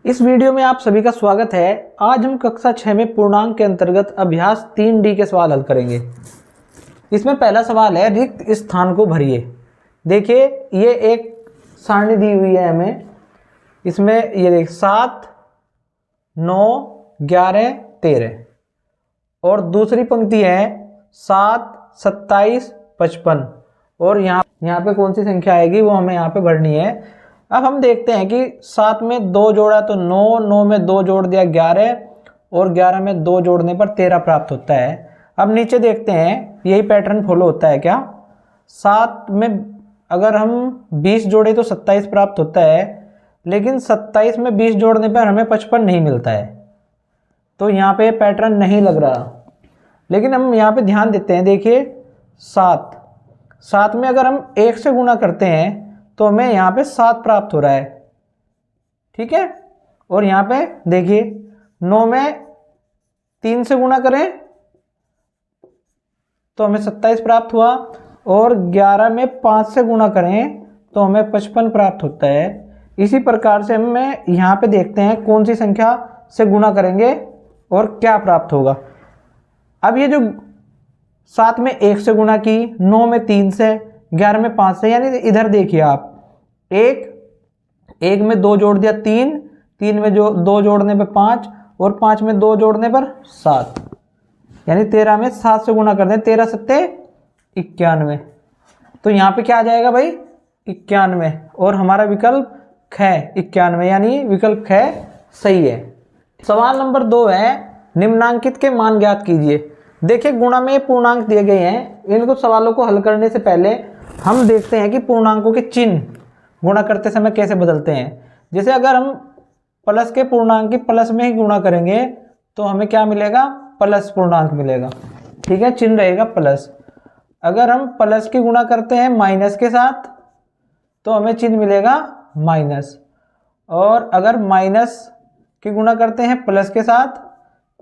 इस वीडियो में आप सभी का स्वागत है। आज हम कक्षा 6 में पूर्णांक के अंतर्गत अभ्यास 3D के सवाल हल करेंगे। इसमें पहला सवाल है रिक्त स्थान को भरिए। देखिए ये एक सारणी दी हुई है हमें। इसमें ये देख 7, 9, 11, 13 और दूसरी पंक्ति है 7, 27, 55 और यहाँ पे कौन सी संख्या आएगी वो हमें यहाँ पे भरनी है। अब हम देखते हैं कि 7 में 2 जोड़ा तो 9, 9 में 2 जोड़ दिया 11 और 11 में 2 जोड़ने पर 13 प्राप्त होता है। अब नीचे देखते हैं यही पैटर्न फॉलो होता है क्या। 7 में अगर हम 20 जोड़े तो 27 प्राप्त होता है, लेकिन 27 में 20 जोड़ने पर हमें 55 नहीं मिलता है, तो यहाँ पे पैटर्न नहीं लग रहा। लेकिन हम यहाँ पे ध्यान देते हैं। देखिए 7 में अगर हम 1 से गुणा करते हैं तो हमें यहाँ पे 7 प्राप्त हो रहा है, ठीक है। और यहाँ पे देखिए 9 में 3 से गुणा करें तो हमें 27 प्राप्त हुआ और 11 में 5 से गुणा करें तो हमें 55 प्राप्त होता है। इसी प्रकार से हमें यहाँ पे देखते हैं कौन सी संख्या से गुणा करेंगे और क्या प्राप्त होगा। अब ये जो 7 में 1 से गुणा की, 9 में 3 से, 11 में 5 से, यानी इधर देखिए आप एक में 2 जोड़ दिया 3 में जो 2 जोड़ने पे 5 और 5 में 2 जोड़ने पर 7, यानी 13 में 7 से गुणा कर दें, 13 सत्ते 91। तो यहाँ पे क्या आ जाएगा भाई 91 और हमारा विकल्प ख 91, यानी विकल्प ख सही है। सवाल नंबर 2 है निम्नांकित के मान ज्ञात कीजिए। देखिए गुणा में पूर्णांक दिए गए हैं। इनको सवालों को हल करने से पहले हम देखते हैं कि पूर्णांकों के चिन्ह गुणा करते समय कैसे बदलते हैं। जैसे अगर हम प्लस के पूर्णांक की प्लस में ही गुणा करेंगे तो हमें क्या मिलेगा, प्लस पूर्णांक मिलेगा, ठीक है, चिन्ह रहेगा प्लस। अगर हम प्लस की गुणा करते हैं माइनस के साथ तो हमें चिन्ह मिलेगा माइनस, और अगर माइनस की गुणा करते हैं प्लस के साथ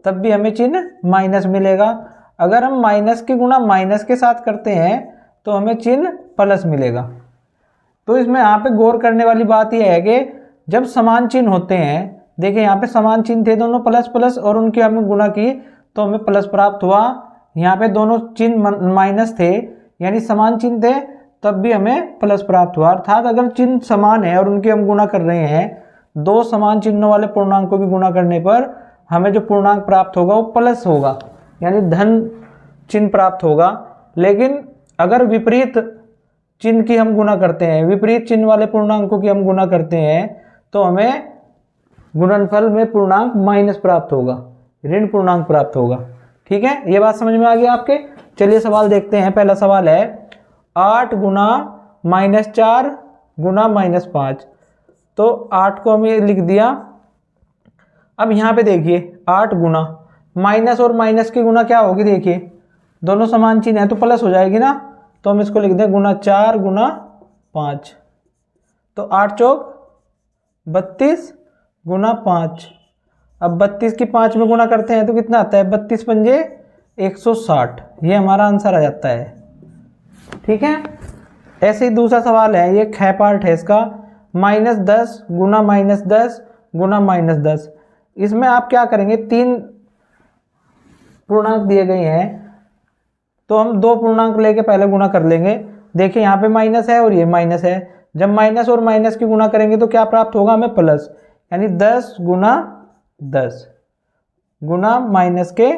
तब भी हमें चिन्ह माइनस मिलेगा। अगर हम माइनस की गुणा माइनस के साथ करते हैं तो हमें चिन्ह प्लस मिलेगा। तो इसमें यहाँ पे गौर करने वाली बात यह है कि जब समान चिन्ह होते हैं, देखिए यहाँ पे समान चिन्ह थे दोनों प्लस प्लस और उनकी हमने गुणा की तो हमें प्लस प्राप्त हुआ। यहाँ पे दोनों चिन्ह माइनस थे यानी समान चिन्ह थे तब भी हमें प्लस प्राप्त हुआ। अर्थात अगर चिन्ह समान है और उनकी हम गुणा कर रहे हैं, दो समान चिन्हों वाले पूर्णांकों की गुणा करने पर हमें जो पूर्णांक प्राप्त होगा वो प्लस होगा, यानी धन चिन्ह प्राप्त होगा। लेकिन अगर विपरीत चिन्ह की हम गुणा करते हैं, विपरीत चिन्ह वाले पूर्णांकों की हम गुणा करते हैं तो हमें गुणनफल में पूर्णांक माइनस प्राप्त होगा, ऋण पूर्णांक प्राप्त होगा, ठीक है। ये बात समझ में आ गई आपके। चलिए सवाल देखते हैं। पहला सवाल है 8 गुना -4 गुना -5। तो 8 को हमने लिख दिया। अब यहाँ पे देखिए 8 गुना माइनस और माइनस की गुना क्या होगी, देखिए दोनों समान चिन्ह है तो प्लस हो जाएगी ना, तो हम इसको लिख दें गुना 4 गुना 5। तो 8 चौक 32 गुना 5। अब 32 की 5 में गुणा करते हैं तो कितना आता है, 32 पंजे 160। ये हमारा आंसर आ जाता है, ठीक है। ऐसे ही दूसरा सवाल है, ये ख पार्ट है इसका, -10 गुना -10 गुना -10। इसमें आप क्या करेंगे, 3 पूर्णांक दिए गए हैं तो हम 2 पूर्णांक लेके पहले गुणा कर लेंगे। देखिए यहाँ पे माइनस है और ये माइनस है। जब माइनस और माइनस की गुणा करेंगे तो क्या प्राप्त होगा हमें, प्लस, यानी 10 गुना 10 गुना माइनस के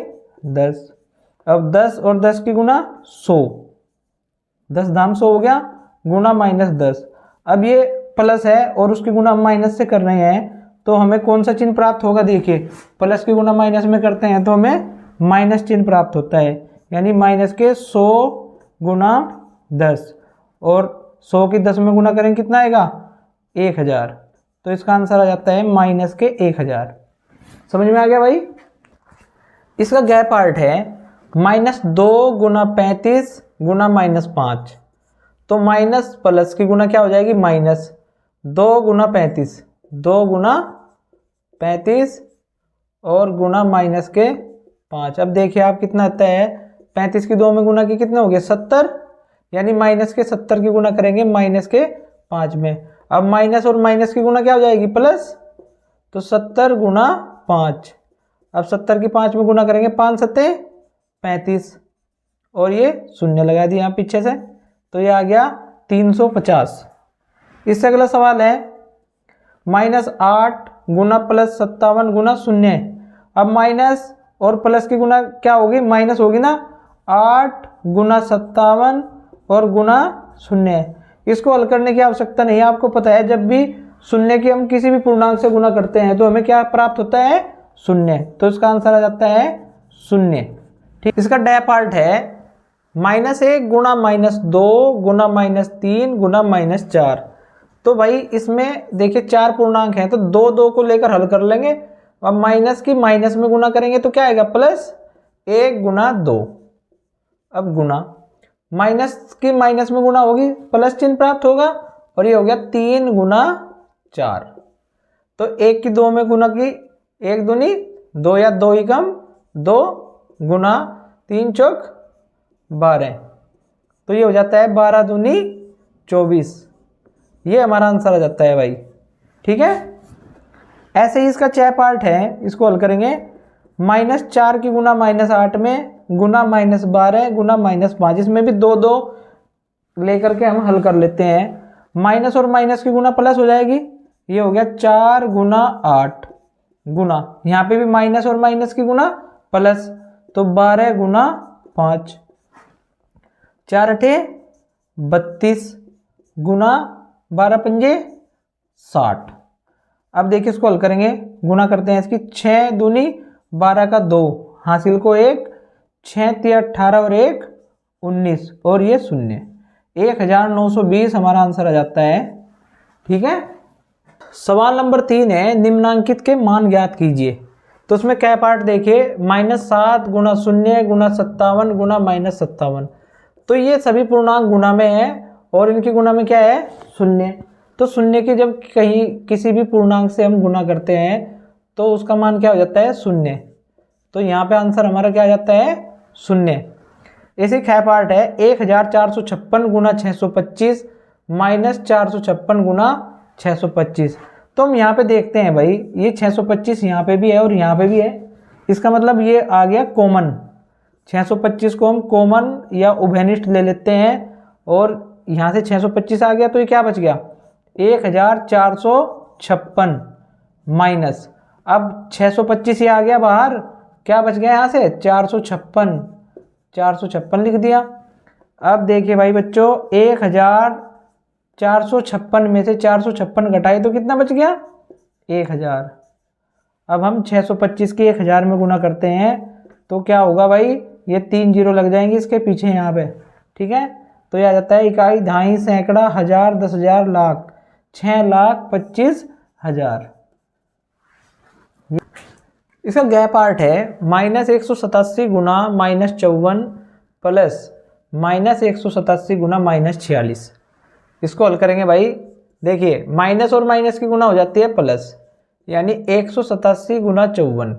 10। अब 10 और 10 की गुना 100, 10 दाम 100 हो गया, गुना -10। अब ये प्लस है और उसकी गुणा माइनस से कर रहे हैं तो हमें कौन सा चिन्ह प्राप्त होगा, देखिए प्लस की गुणा माइनस में करते हैं तो हमें माइनस चिन्ह प्राप्त होता है, यानी माइनस के 100 गुना 10 और 100 की 10 में गुना करेंगे कितना आएगा, 1000। तो इसका आंसर आ जाता है माइनस के 1000। समझ में आ गया भाई। इसका गैप पार्ट है -2 गुना 35 गुना -5। तो माइनस प्लस की गुना क्या हो जाएगी, माइनस 2 गुना 35, 2 गुना 35 और गुना माइनस के 5। अब देखिए आप कितना आता है, 35 की 2 में गुना की कितने हो गए, 70, यानी माइनस के 70 की गुणा करेंगे माइनस के 5 में। अब माइनस और माइनस की गुणा क्या हो जाएगी, प्लस। तो 70 गुना 5। अब 70 की 5 में गुना करेंगे, 5 सत्ते 35 और ये शून्य लगा दिया यहाँ पीछे से, तो ये आ गया 350। इससे अगला सवाल है -8 गुना +57 गुना 0। अब माइनस और प्लस की गुना क्या होगी, माइनस होगी ना, 8 गुना 57 और गुना 0। इसको हल करने की आवश्यकता नहीं है, आपको पता है जब भी शून्य की हम किसी भी पूर्णांक से गुना करते हैं तो हमें क्या प्राप्त होता है, शून्य। तो इसका आंसर आ जाता है 0। ठीक, इसका डे पार्ट है -1 गुना -2 गुना -3 गुना -4। तो भाई इसमें देखिए 4 पूर्णांक हैं, तो 2 2 को लेकर हल कर लेंगे। अब माइनस की माइनस में गुना करेंगे तो क्या आएगा, +1 गुना 2। अब गुना माइनस की माइनस में गुना होगी, प्लस चिन्ह प्राप्त होगा और ये हो गया 3 गुना 4। तो 1 की 2 में गुना की, 1 दूनी 2 या 2 ही कम 2 गुना 3 चौक 12, तो ये हो जाता है 12 दूनी 24। ये हमारा आंसर आ जाता है भाई। ठीक है, ऐसे ही इसका 6 पार्ट है, इसको हल करेंगे। -4 की गुना -8 में गुना -12 गुना -5, इसमें भी 2 2 लेकर के हम हल कर लेते हैं। माइनस और माइनस की गुना प्लस हो जाएगी, ये हो गया 4 गुना 8 गुना, यहाँ पे भी माइनस और माइनस की गुना प्लस, तो 12 गुना 5, 4 अठे 32 गुना 12 पंजे 60। अब देखिए इसको हल करेंगे, गुना करते हैं इसकी, 6 दूनी 12 का 2, हासिल को 1, 6 3 18 और 1 19 और ये 0, 1920 हमारा आंसर आ जाता है। ठीक है, सवाल नंबर 3 है, निम्नांकित के मान ज्ञात कीजिए। तो उसमें क्या पार्ट देखिए, -7 गुना 0 गुना 57 गुना -57। तो ये सभी पूर्णांक गुना में है और इनकी गुना में क्या है, 0। तो 0 की जब कहीं किसी भी पूर्णांक से हम गुना करते हैं तो उसका मान क्या हो जाता है, 0। तो यहाँ पे आंसर हमारा क्या आ जाता है, 0। इसी ख पार्ट है 1456 गुना 625 -456 गुना 625। तो हम यहाँ पे देखते हैं भाई, ये 625 यहाँ पे भी है और यहाँ पे भी है, इसका मतलब ये आ गया कॉमन। 625 को हम कॉमन या उभयनिष्ठ ले लेते हैं और यहाँ से 625 आ गया, तो ये क्या बच गया, 1456 माइनस, अब 625 ये आ गया बाहर, क्या बच गया यहाँ से, 456 लिख दिया। अब देखिए भाई बच्चों, 1456 में से 456 घटाए तो कितना बच गया, 1000। अब हम 625 के 1000 में गुना करते हैं तो क्या होगा भाई, ये 3 जीरो लग जाएंगे इसके पीछे यहाँ पे। ठीक है, तो ये आ जाता है इकाई, दहाई, सैकड़ा, हजार, 10,000, लाख, 6,25,000। इसका गै पार्ट है -187 गुना -54 प्लस -187 गुना -46। इसको हल करेंगे भाई, देखिए माइनस और माइनस की गुना हो जाती है प्लस, यानी 187 गुना 54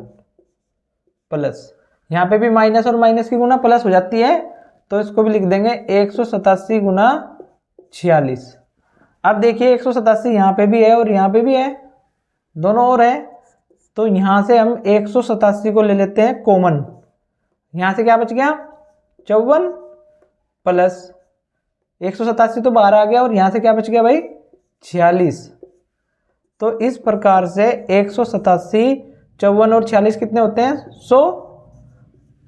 प्लस, यहाँ पे भी माइनस और माइनस की गुना प्लस हो जाती है, तो इसको भी लिख देंगे 187 गुना 46। अब देखिए 187 यहाँ पे भी है और यहाँ पे भी है, दोनों और है, तो यहाँ से हम 187 को ले लेते हैं कॉमन। यहाँ से क्या बच गया, 54 प्लस 187 तो बाहर आ गया और यहाँ से क्या बच गया भाई, 46। तो इस प्रकार से 187, 54 और 46 कितने होते हैं, 100।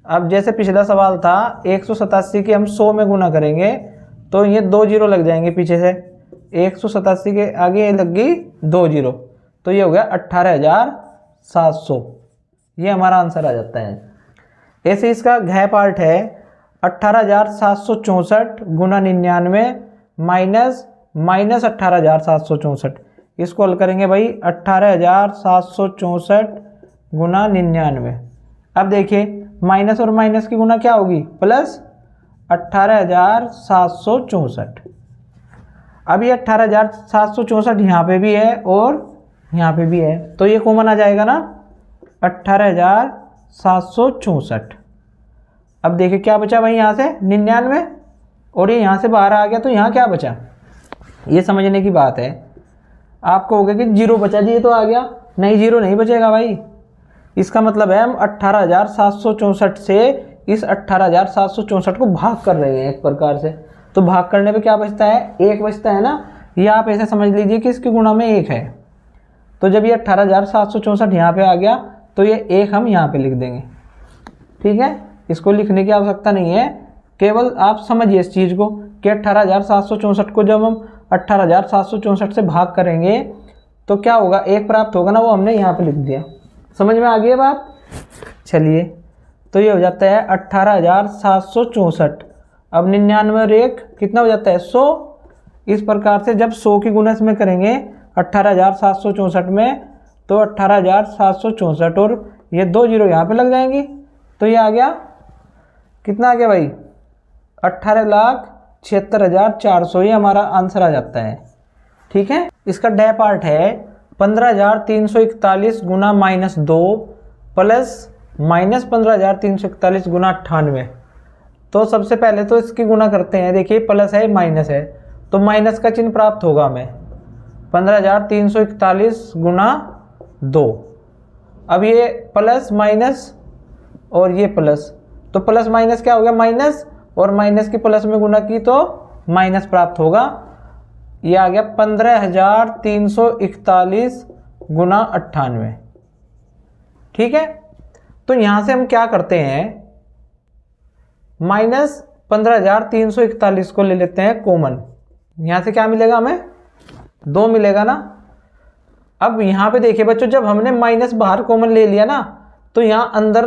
अब जैसे पिछला सवाल था 187 के हम 100 में गुना करेंगे तो ये 2 जीरो लग जाएंगे पीछे से, 187 के आगे लग गई 2 जीरो, तो ये हो गया 18,700। ये हमारा आंसर आ जाता है। ऐसे इसका घ पार्ट है 18,764 गुना 99 माइनस 18,764। इसको हल करेंगे भाई, 18,764 गुना 99। अब देखिए माइनस और माइनस की गुना क्या होगी, प्लस 18,764। अब ये 18,764 यहाँ पे भी है और यहाँ पे भी है, तो ये कॉमन आ जाएगा ना, 18,764। अब देखिए क्या बचा भाई, यहाँ से 99 और ये यहाँ से बाहर आ गया, तो यहाँ क्या बचा, ये समझने की बात है। आप कहोगे कि जीरो बचा जी, ये तो आ गया, नहीं, जीरो नहीं बचेगा भाई। इसका मतलब है हम 18,764 से इस 18,764 को भाग कर रहे हैं एक प्रकार से। तो भाग करने पे क्या बचता है, 1 बचता है ना। ये आप ऐसे समझ लीजिए कि इसकी गुणा में 1 है। तो जब ये 18,764 यहाँ पे आ गया तो ये 1 हम यहाँ पे लिख देंगे। ठीक है, इसको लिखने की आवश्यकता नहीं है, केवल आप समझिए इस चीज़ को कि 18,764 को जब हम 18,764 से भाग करेंगे तो क्या होगा, 1 प्राप्त होगा ना, वो हमने यहाँ पे लिख दिया। समझ में आ गई है बात। चलिए, तो ये हो जाता है 18,764। अब 99 और 1 कितना हो जाता है, 100। इस प्रकार से जब 100 की गुणा इसमें करेंगे 18,764 में, तो 18,764 और ये 2 जीरो यहाँ पे लग जाएंगी। तो ये आ गया, कितना आ गया भाई, 18,76,400। ये हमारा आंसर आ जाता है। ठीक है, इसका डे पार्ट है 15,341 गुना -2 प्लस -15,341 गुना 98। तो सबसे पहले तो इसकी गुणा करते हैं। देखिए प्लस है माइनस है, तो माइनस का चिन्ह प्राप्त होगा हमें। 15,341 गुना 2। अब ये प्लस माइनस और ये प्लस, तो प्लस माइनस क्या हो गया, माइनस, और माइनस की प्लस में गुणा की तो माइनस प्राप्त होगा। ये आ गया 15,341 गुना 98। ठीक है, तो यहां से हम क्या करते हैं, माइनस 15,341 को ले लेते हैं कॉमन। यहां से क्या मिलेगा हमें, 2 मिलेगा ना। अब यहां पे देखिए बच्चों, जब हमने माइनस बाहर कॉमन ले लिया ना, तो यहां अंदर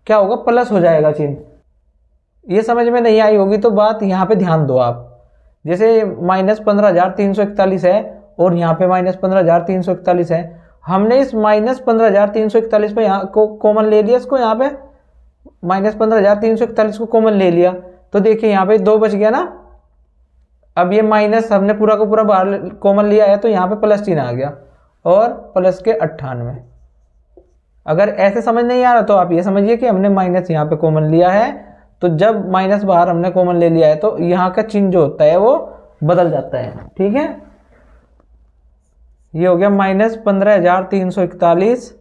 क्या होगा, प्लस हो जाएगा चिन्ह। ये समझ में नहीं आई होगी तो बात यहां पे ध्यान दो आप। जैसे -15,341 है और यहाँ पे -15,341 है, हमने इस -15,341 पे यहाँ को कॉमन ले लिया, इसको यहाँ पे -15,341 को कॉमन ले लिया, तो देखिए यहाँ पे 2 बच गया ना। अब ये माइनस हमने पूरा का पूरा बाहर कॉमन लिया है, तो यहाँ पे प्लस चिन्ह आ गया और प्लस के 98। अगर ऐसे समझ नहीं आ रहा तो आप ये समझिए कि हमने माइनस यहाँ पे कॉमन लिया है, तो जब माइनस बाहर हमने कॉमन ले लिया है तो यहाँ का चिन्ह जो होता है वो बदल जाता है। ठीक है, ये हो गया -15,341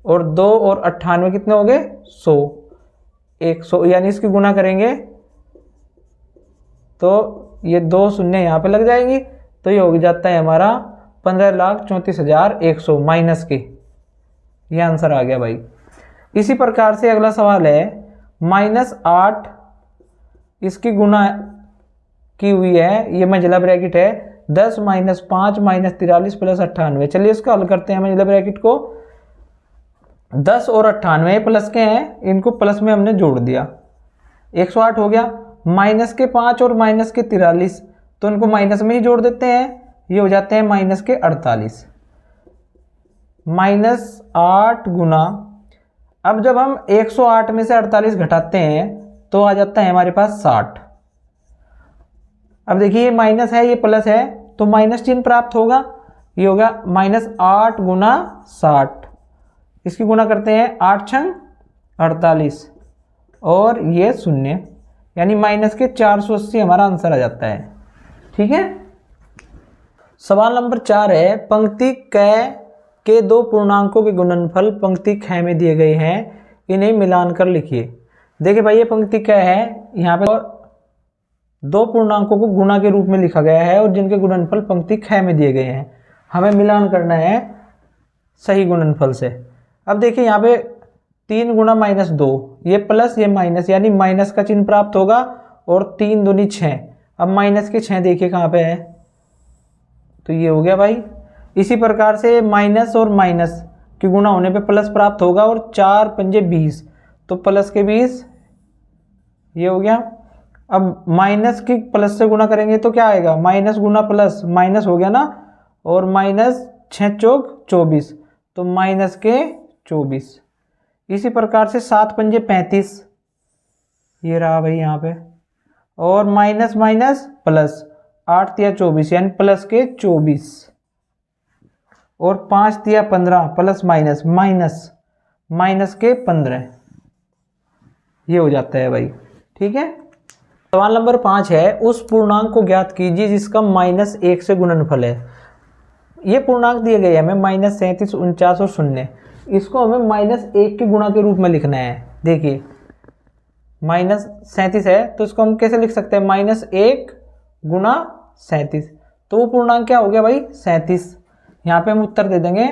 और 2 और 98 कितने हो गए, 100, 100, यानी इसकी गुणा करेंगे तो ये 2 शून्य यहाँ पे लग जाएंगी, तो ये हो जाता है हमारा 15,34,100 माइनस के। ये आंसर आ गया भाई। इसी प्रकार से अगला सवाल है -8, इसकी गुणा की हुई है, ये मंझला ब्रैकेट है, 10 - 5 - 43 + 98। चलिए इसको हल करते हैं मंझला ब्रैकेट को। 10 और 98 प्लस के हैं, इनको प्लस में हमने जोड़ दिया, 108 हो गया। माइनस के 5 और माइनस के 43, तो इनको माइनस में ही जोड़ देते हैं, ये हो जाते हैं माइनस के 48। -8 गुना, अब जब हम 108 में से 48 घटाते हैं तो आ जाता है हमारे पास 60। अब देखिए ये माइनस है, ये प्लस है, तो माइनस चिन्ह प्राप्त होगा। ये होगा -8 गुना 60। इसकी गुणा करते हैं, 8 छंग 48 और ये 0, यानी माइनस के 480 हमारा आंसर आ जाता है। ठीक है, सवाल नंबर 4 है, पंक्ति क के 2 पूर्णांकों के गुणनफल पंक्ति ख में दिए गए हैं, इन्हें मिलान कर लिखिए। देखिए भाई ये पंक्ति क है, यहाँ पे 2 पूर्णांकों को गुणा के रूप में लिखा गया है और जिनके गुणनफल पंक्ति ख में दिए गए हैं, हमें मिलान करना है सही गुणनफल से। अब देखिए यहाँ पे 3 गुणा -2, ये प्लस ये माइनस, यानी माइनस का चिन्ह प्राप्त होगा, और 3 दूनी 6। अब माइनस के 6 देखिए कहाँ पे है, तो ये हो गया भाई। इसी प्रकार से माइनस और माइनस की गुणा होने पे प्लस प्राप्त होगा, और 4 पंजे 20, तो प्लस के 20, ये हो गया। अब माइनस की प्लस से गुणा करेंगे तो क्या आएगा, माइनस गुना प्लस, माइनस हो गया ना, और माइनस 6 चौक 24, तो माइनस के 24। इसी प्रकार से 7 पंजे 35, ये रहा भाई यहाँ पे, और माइनस माइनस प्लस, 8 तिया 24, यानी प्लस के 24, और 5 तिया 15, प्लस माइनस माइनस, माइनस के 15, ये हो जाता है भाई। ठीक है, सवाल नंबर 5 है, उस पूर्णांक को ज्ञात कीजिए जिसका -1 से गुणनफल है। ये पूर्णांक दिए गए हमें -37, 49 और 0, इसको हमें -1 के गुणा के रूप में लिखना है। देखिए -37 है तो इसको हम कैसे लिख सकते हैं, -1 गुणा 37, तो वो पूर्णांक क्या हो गया भाई 37। यहाँ पे हम उत्तर दे देंगे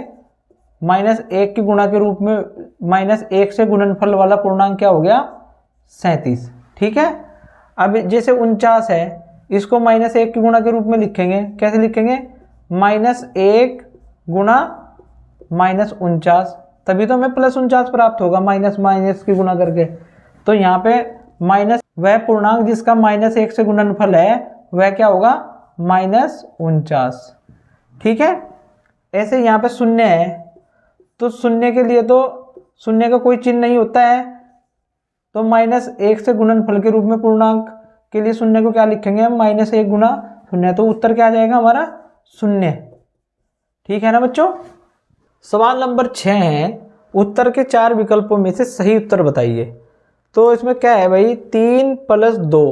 -1 के गुणा के रूप में, -1 से गुणनफल वाला पूर्णांक क्या हो गया 37। ठीक है, अब जैसे 49 है इसको -1 के गुणा के रूप में लिखेंगे, कैसे लिखेंगे, -1 गुणा -49, तभी तो हमें +49 प्राप्त होगा माइनस की गुणा करके। तो यहाँ पे माइनस वह पूर्णांक जिसका -1 से गुणनफल है वह क्या होगा -49। ठीक है, ऐसे यहाँ पे 0 है तो 0 के लिए तो 0 का कोई चिन्ह नहीं होता है, तो -1 से गुणनफल के रूप में पूर्णांक के लिए 0 को क्या लिखेंगे हम, -1 गुणा 0, तो उत्तर क्या आ जाएगा हमारा 0। ठीक है ना बच्चों। सवाल नंबर 6 है, उत्तर के 4 विकल्पों में से सही उत्तर बताइए। तो इसमें क्या है भाई, 3 + 2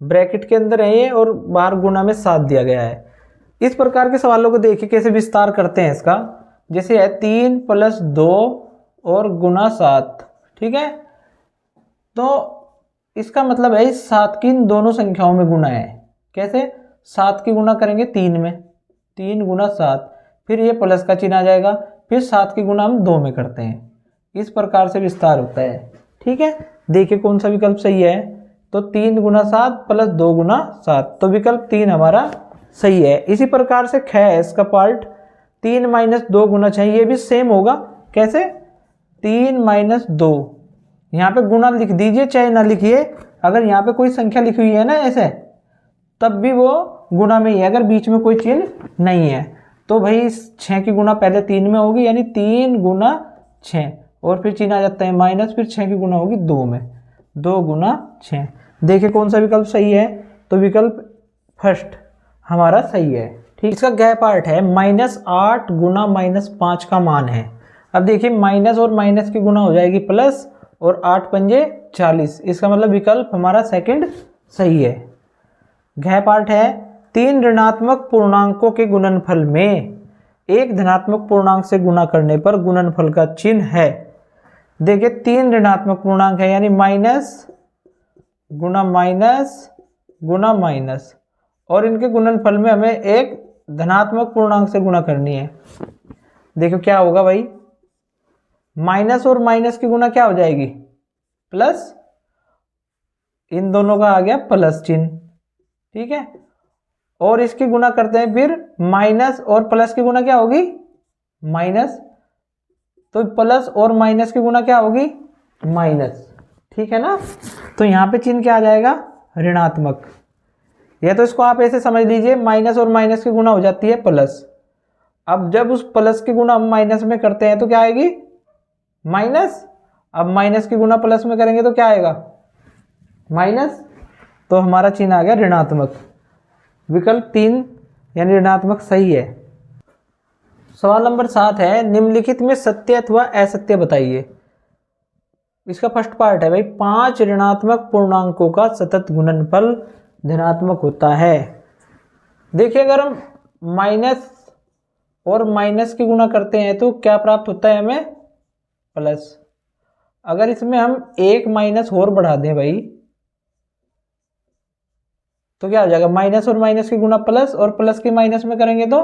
ब्रैकेट के अंदर है ये और बाहर गुणा में 7 दिया गया है। इस प्रकार के सवालों को देखिए कैसे विस्तार करते हैं इसका। जैसे है 3 + 2 और गुणा 7, ठीक है, तो इसका मतलब है इस 7 की इन दोनों संख्याओं में गुणा है। कैसे, 7 की गुणा करेंगे 3 में, 3 गुणा 7, फिर ये प्लस का चिन्ह आ जाएगा, फिर 7 की गुणा हम 2 में करते हैं। इस प्रकार से विस्तार होता है। ठीक है, देखिए कौन सा विकल्प सही है, तो 3 गुणा 7 + 2 गुणा 7, तो विकल्प 3 हमारा सही है। इसी प्रकार से ख है इसका पार्ट, 3 - 2 गुणा 6, ये भी सेम होगा। कैसे, 3 - 2, यहाँ पे गुणा लिख दीजिए चाहे ना लिखिए, अगर यहाँ पे कोई संख्या लिखी हुई है ना ऐसे, तब भी वो गुणा में ही है, अगर बीच में कोई चिन्ह नहीं है। तो भाई 6 की गुणा पहले 3 में होगी, यानी 3 गुणा 6, और फिर चिन्ह आ जाता है माइनस, फिर 6 की गुणा होगी 2 में, 2 गुणा 6। देखिए कौन सा विकल्प सही है, तो विकल्प फर्स्ट हमारा सही है। ठीक, इसका गह पार्ट है, -8 गुणा -5 का मान है। अब देखिए माइनस और माइनस की गुणा हो जाएगी प्लस, और 8 पंजे 40, इसका मतलब विकल्प हमारा सेकंड सही है। गह पार्ट है, 3 ऋणात्मक पूर्णांकों के गुणनफल में एक धनात्मक पूर्णांक से गुणा करने पर गुणनफल का चिन्ह है। देखिए 3 ऋणात्मक पूर्णांक है, यानी माइनस गुणा माइनस गुणा माइनस, और इनके गुणनफल में हमें एक धनात्मक पूर्णांक से गुणा करनी है। देखो क्या होगा भाई, माइनस और माइनस की गुणा क्या हो जाएगी प्लस, इन दोनों का आ गया प्लस चिन्ह। ठीक है, और इसकी गुणा करते हैं, फिर माइनस और प्लस की गुणा क्या होगी माइनस, तो प्लस और माइनस की गुणा क्या होगी माइनस। ठीक है ना, तो यहाँ पे चिन्ह क्या आ जाएगा ऋणात्मक। या तो इसको आप ऐसे समझ लीजिए, माइनस और माइनस की गुणा हो जाती है प्लस। अब जब उस प्लस की गुणा हम माइनस में करते हैं तो क्या आएगी माइनस, अब माइनस की गुणा प्लस में करेंगे तो क्या आएगा माइनस, तो हमारा चिन्ह आ गया ऋणात्मक। विकल्प 3 यानी ऋणात्मक सही है। सवाल नंबर 7 है, निम्नलिखित में सत्य अथवा असत्य बताइए। इसका फर्स्ट पार्ट है भाई, 5 ऋणात्मक पूर्णांकों का सतत गुणनफल धनात्मक होता है। देखिए अगर हम माइनस और माइनस की गुणा करते हैं तो क्या प्राप्त होता है हमें प्लस। अगर इसमें हम एक माइनस और बढ़ा दें भाई तो क्या हो जाएगा, माइनस और माइनस की गुणा प्लस, और प्लस की माइनस में करेंगे तो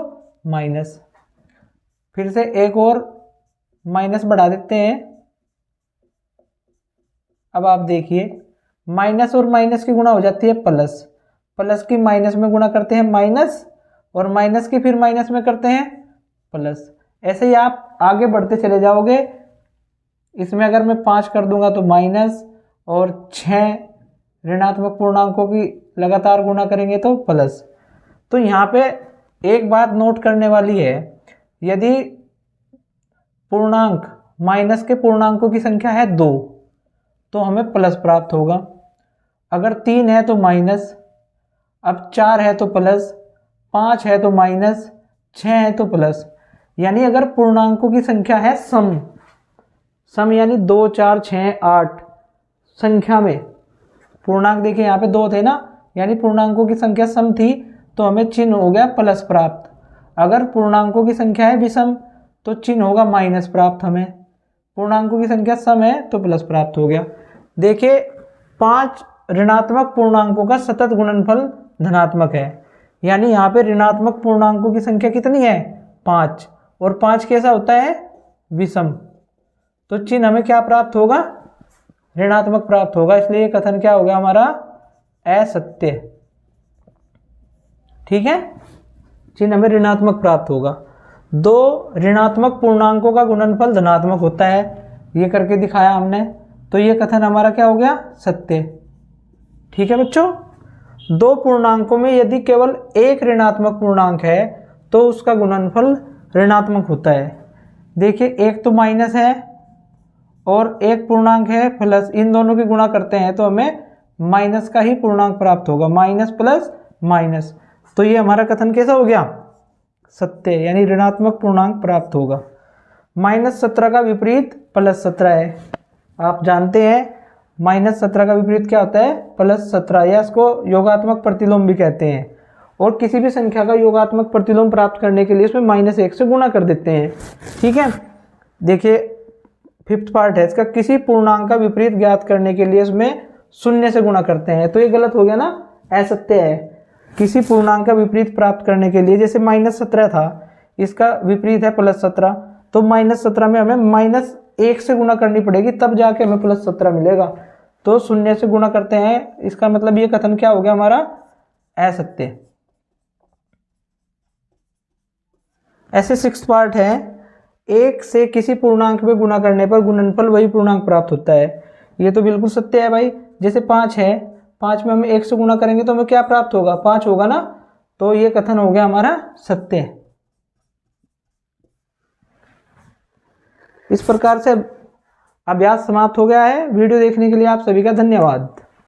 माइनस। फिर से एक और माइनस बढ़ा देते हैं। अब आप देखिए माइनस और माइनस की गुणा हो जाती है प्लस, प्लस की माइनस में गुणा करते हैं माइनस, और माइनस की फिर माइनस में करते हैं प्लस। ऐसे ही आप आगे बढ़ते चले जाओगे। इसमें अगर मैं 5 कर दूंगा तो माइनस, और 6 ऋणात्मक पूर्णांकों की लगातार गुणा करेंगे तो प्लस। तो यहाँ पे एक बात नोट करने वाली है, यदि पूर्णांक माइनस के पूर्णांकों की संख्या है 2 तो हमें प्लस प्राप्त होगा, अगर 3 है तो माइनस, अब 4 है तो प्लस, 5 है तो माइनस, 6 है तो प्लस। यानी अगर पूर्णांकों की संख्या है सम यानी 2, 4, 6, 8 संख्या में पूर्णांक, देखिए यहाँ पे 2 थे ना, यानी पूर्णांकों की संख्या सम थी, तो हमें चिन्ह हो गया प्लस प्राप्त। अगर पूर्णांकों की संख्या है विषम तो चिन्ह होगा माइनस प्राप्त हमें, पूर्णांकों की संख्या सम है तो प्लस प्राप्त हो गया। देखिए 5 ऋणात्मक पूर्णांकों का सतत गुणनफल धनात्मक है, यानी यहाँ पे ऋणात्मक पूर्णांकों की संख्या कितनी है 5, और 5 कैसा होता है विषम, तो चिन्ह हमें क्या प्राप्त होगा ऋणात्मक प्राप्त होगा, इसलिए ये कथन क्या हो गया हमारा असत्य। ठीक है, चिन्ह हमें ऋणात्मक प्राप्त होगा। 2 ऋणात्मक पूर्णांकों का गुणनफल धनात्मक होता है, ये करके दिखाया हमने, तो ये कथन हमारा क्या हो गया सत्य। ठीक है बच्चों, 2 पूर्णांकों में यदि केवल एक ऋणात्मक पूर्णांक है तो उसका गुणनफल ऋणात्मक होता है। देखिए एक तो माइनस है और एक पूर्णांक है प्लस, इन दोनों की गुणा करते हैं तो हमें माइनस का ही पूर्णांक प्राप्त होगा, माइनस प्लस माइनस, तो ये हमारा कथन कैसा हो गया सत्य, यानी ऋणात्मक पूर्णांक प्राप्त होगा। -17 का विपरीत +17 है, आप जानते हैं -17 का विपरीत क्या होता है +17, या इसको योगात्मक प्रतिलोम भी कहते हैं, और किसी भी संख्या का योगात्मक प्रतिलोम प्राप्त करने के लिए इसमें -1 से गुणा कर देते हैं। ठीक है, देखिए 5th पार्ट है इसका, किसी पूर्णांक का विपरीत ज्ञात करने के लिए इसमें 0 से गुणा करते हैं, तो ये गलत हो गया ना, असत्य है। किसी पूर्णांक का विपरीत प्राप्त करने के लिए, जैसे -17 था, इसका विपरीत है +17, तो -17 में हमें -1 से गुणा करनी पड़ेगी, तब जाके हमें +17 मिलेगा, तो 0 से गुणा करते हैं, इसका मतलब ये कथन क्या हो गया हमारा असत्य। ऐसे 6th पार्ट है, 1 से किसी पूर्णांक में गुणा करने पर गुणनफल वही पूर्णांक प्राप्त होता है, ये तो बिल्कुल सत्य है भाई। जैसे 5 है, 5 में हम 1 से गुणा करेंगे तो हमें क्या प्राप्त होगा 5 होगा ना, तो ये कथन हो गया हमारा सत्य। इस प्रकार से अभ्यास समाप्त हो गया है। वीडियो देखने के लिए आप सभी का धन्यवाद।